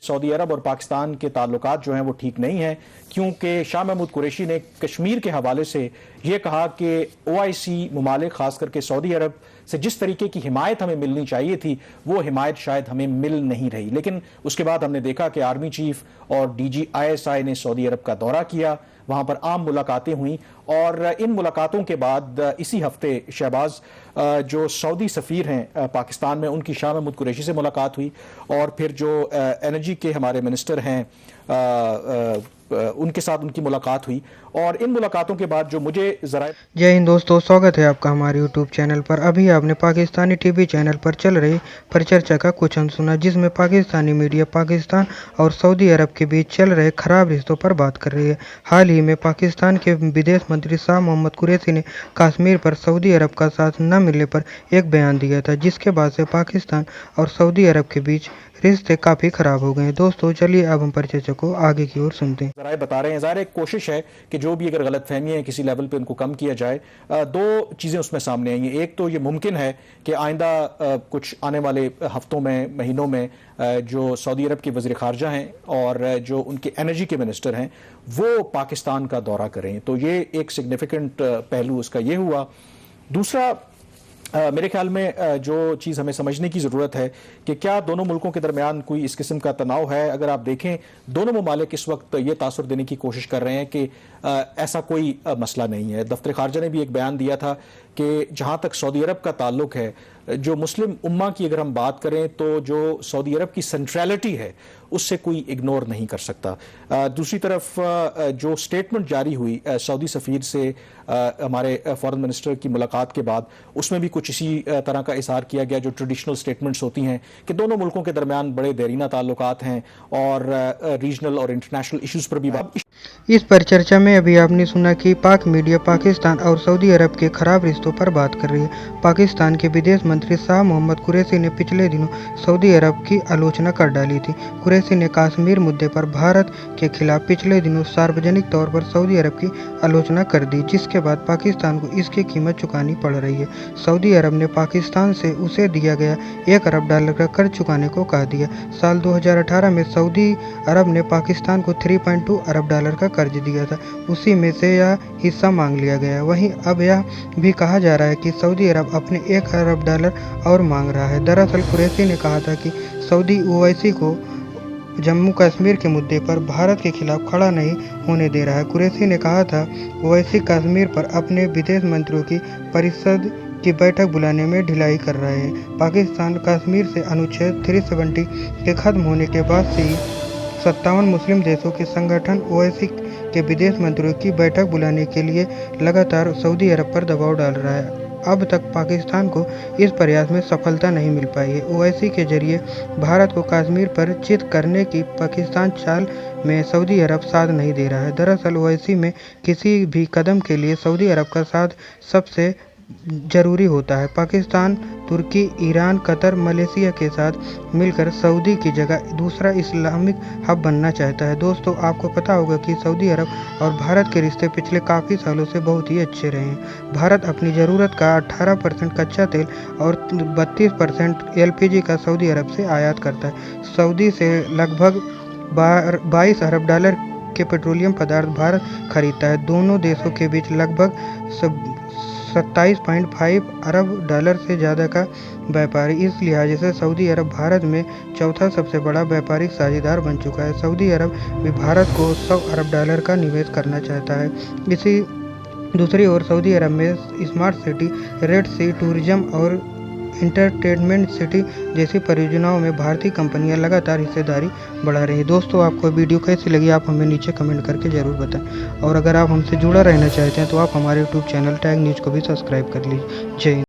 Saudi अरब और पाकिस्तान के ताल्लुकात जो हैं वो ठीक नहीं हैं, क्योंकि शाह महमूद कुरैशी ने कश्मीर के हवाले से ये कहा कि ओआईसी ममालिक खास करके सऊदी अरब से जिस तरीके की हिमायत हमें मिलनी चाहिए थी वो हिमायत शायद हमें मिल नहीं रही। लेकिन उसके बाद हमने देखा कि आर्मी चीफ और डीजी आईएसआई ने सऊदी अरब का दौरा किया, वहां पर आम मुलाकातें हुई और इन मुलाकातों के बाद इसी हफ्ते शहबाज जो सऊदी सफ़ीर हैं पाकिस्तान में, उनकी शाह महमूद कुरैशी से मुलाकात हुई और फिर जो एनर्जी के हमारे मिनिस्टर हैं उनके साथ उनकी मुलाकात हुई। और इन मुलाकातों के बाद जो मुझे जरा जय हिंद दोस्तों, स्वागत है आपका हमारे यूट्यूब चैनल पर। अभी आपने पाकिस्तानी टीवी चैनल पर चल रही परिचर्चा का कुछ अंश सुना, जिसमें पाकिस्तानी मीडिया पाकिस्तान और सऊदी अरब के बीच चल रहे खराब रिश्तों पर बात कर रही है। हाल ही में पाकिस्तान के विदेश मंत्री शाह महमूद कुरैशी ने कश्मीर पर सऊदी अरब का साथ न मिलने पर एक बयान दिया था, जिसके बाद से पाकिस्तान और सऊदी अरब के बीच रिश्ते काफ़ी ख़राब हो गए हैं। दोस्तों चलिए अब हम परिचर्चा को आगे की ओर सुनते हैं। जराए बता रहे हैं, ज़ाहिर एक कोशिश है कि जो भी अगर गलतफहमियां हैं किसी लेवल पे उनको कम किया जाए। दो चीज़ें उसमें सामने आई हैं। एक तो ये मुमकिन है कि आइंदा कुछ आने वाले हफ्तों में, महीनों में जो सऊदी अरब के वज़ीर ख़ारजा हैं और जो उनके एनर्जी के मिनिस्टर हैं वो पाकिस्तान का दौरा करें, तो ये एक सिग्निफिकेंट पहलू उसका ये हुआ। दूसरा मेरे ख्याल में जो चीज़ हमें समझने की ज़रूरत है कि क्या दोनों मुल्कों के दरमियान कोई इस किस्म का तनाव है। अगर आप देखें, दोनों ममालिक इस वक्त ये तासुर देने की कोशिश कर रहे हैं कि ऐसा कोई मसला नहीं है। दफ्तर खारजा ने भी एक बयान दिया था कि जहाँ तक सऊदी अरब का ताल्लुक है, जो मुस्लिम उम्मा की अगर हम बात करें तो जो सऊदी अरब की सेंट्रलिटी है उससे कोई इग्नोर नहीं कर सकता। दूसरी तरफ जो स्टेटमेंट जारी हुई सऊदी सफ़ीर से हमारे फॉरेन मिनिस्टर की मुलाकात के बाद, उसमें भी कुछ इसी तरह का इज़हार किया गया जो ट्रेडिशनल स्टेटमेंट्स होती हैं कि दोनों मुल्कों के दरमियान बड़े देरीना ताल्लुकात हैं और रीजनल और इंटरनेशनल इश्यूज़ पर भी बात। इस परिचर्चा में अभी आपने सुना कि पाक मीडिया पाकिस्तान और सऊदी अरब के खराब रिश्तों पर बात कर रही है। पाकिस्तान के विदेश मंत्री शाह महमूद कुरैशी ने पिछले दिनों सऊदी अरब की आलोचना कर डाली थी। कुरैशी ने कश्मीर मुद्दे पर भारत के खिलाफ पिछले दिनों सार्वजनिक तौर पर सऊदी अरब की आलोचना कर दी, जिसके बाद पाकिस्तान को इसकी कीमत चुकानी पड़ रही है। सऊदी अरब ने पाकिस्तान से उसे दिया गया $1 अरब का कर्ज चुकाने को कह दिया। साल 2018 में सऊदी अरब ने पाकिस्तान को $3.2 अरब का कर्ज दिया था, उसी में से यह हिस्सा मांग लिया गया। वहीं अब यह भी कहा जा रहा है कि सऊदी अरब अपने $1 अरब और मांग रहा है। दरअसल कुरैशी ने कहा था कि सऊदी ओवैसी को जम्मू कश्मीर के मुद्दे पर भारत के खिलाफ खड़ा नहीं होने दे रहा है। कुरैशी ने कहा था ओवैसी कश्मीर पर अपने विदेश मंत्रियों की परिषद की बैठक बुलाने में ढिलाई कर रहे हैं। पाकिस्तान कश्मीर से अनुच्छेद 370 के खत्म होने के बाद से ही 57 मुस्लिम देशों के संगठन ओआईसी के विदेश मंत्रियों की बैठक बुलाने के लिए लगातार सऊदी अरब पर दबाव डाल रहा है। अब तक पाकिस्तान को इस प्रयास में सफलता नहीं मिल पाई है। ओआईसी के जरिए भारत को कश्मीर पर चित करने की पाकिस्तान चाल में सऊदी अरब साथ नहीं दे रहा है। दरअसल ओआईसी में किसी भी कदम के लिए सऊदी अरब का साथ सबसे जरूरी होता है। पाकिस्तान, तुर्की, ईरान, कतर, मलेशिया के साथ मिलकर सऊदी की जगह दूसरा इस्लामिक हब बनना चाहता है। दोस्तों आपको पता होगा कि सऊदी अरब और भारत के रिश्ते पिछले काफ़ी सालों से बहुत ही अच्छे रहे हैं। भारत अपनी ज़रूरत का 18% कच्चा तेल और 32% एलपीजी का सऊदी अरब से आयात करता है। सऊदी से लगभग $22 अरब के पेट्रोलियम पदार्थ भारत खरीदता है। दोनों देशों के बीच लगभग 27.5 अरब से ज़्यादा का व्यापार। इस लिहाज से सऊदी अरब भारत में चौथा सबसे बड़ा व्यापारिक साझेदार बन चुका है। सऊदी अरब भी भारत को $100 अरब का निवेश करना चाहता है। इसी दूसरी ओर सऊदी अरब में स्मार्ट सिटी, रेड सी टूरिज्म और इंटरटेनमेंट सिटी जैसी परियोजनाओं में भारतीय कंपनियां लगातार हिस्सेदारी बढ़ा रही हैं। दोस्तों आपको वीडियो कैसी लगी आप हमें नीचे कमेंट करके ज़रूर बताएं और अगर आप हमसे जुड़ा रहना चाहते हैं तो आप हमारे यूट्यूब चैनल टैग न्यूज़ को भी सब्सक्राइब कर लीजिए। जय हिंद।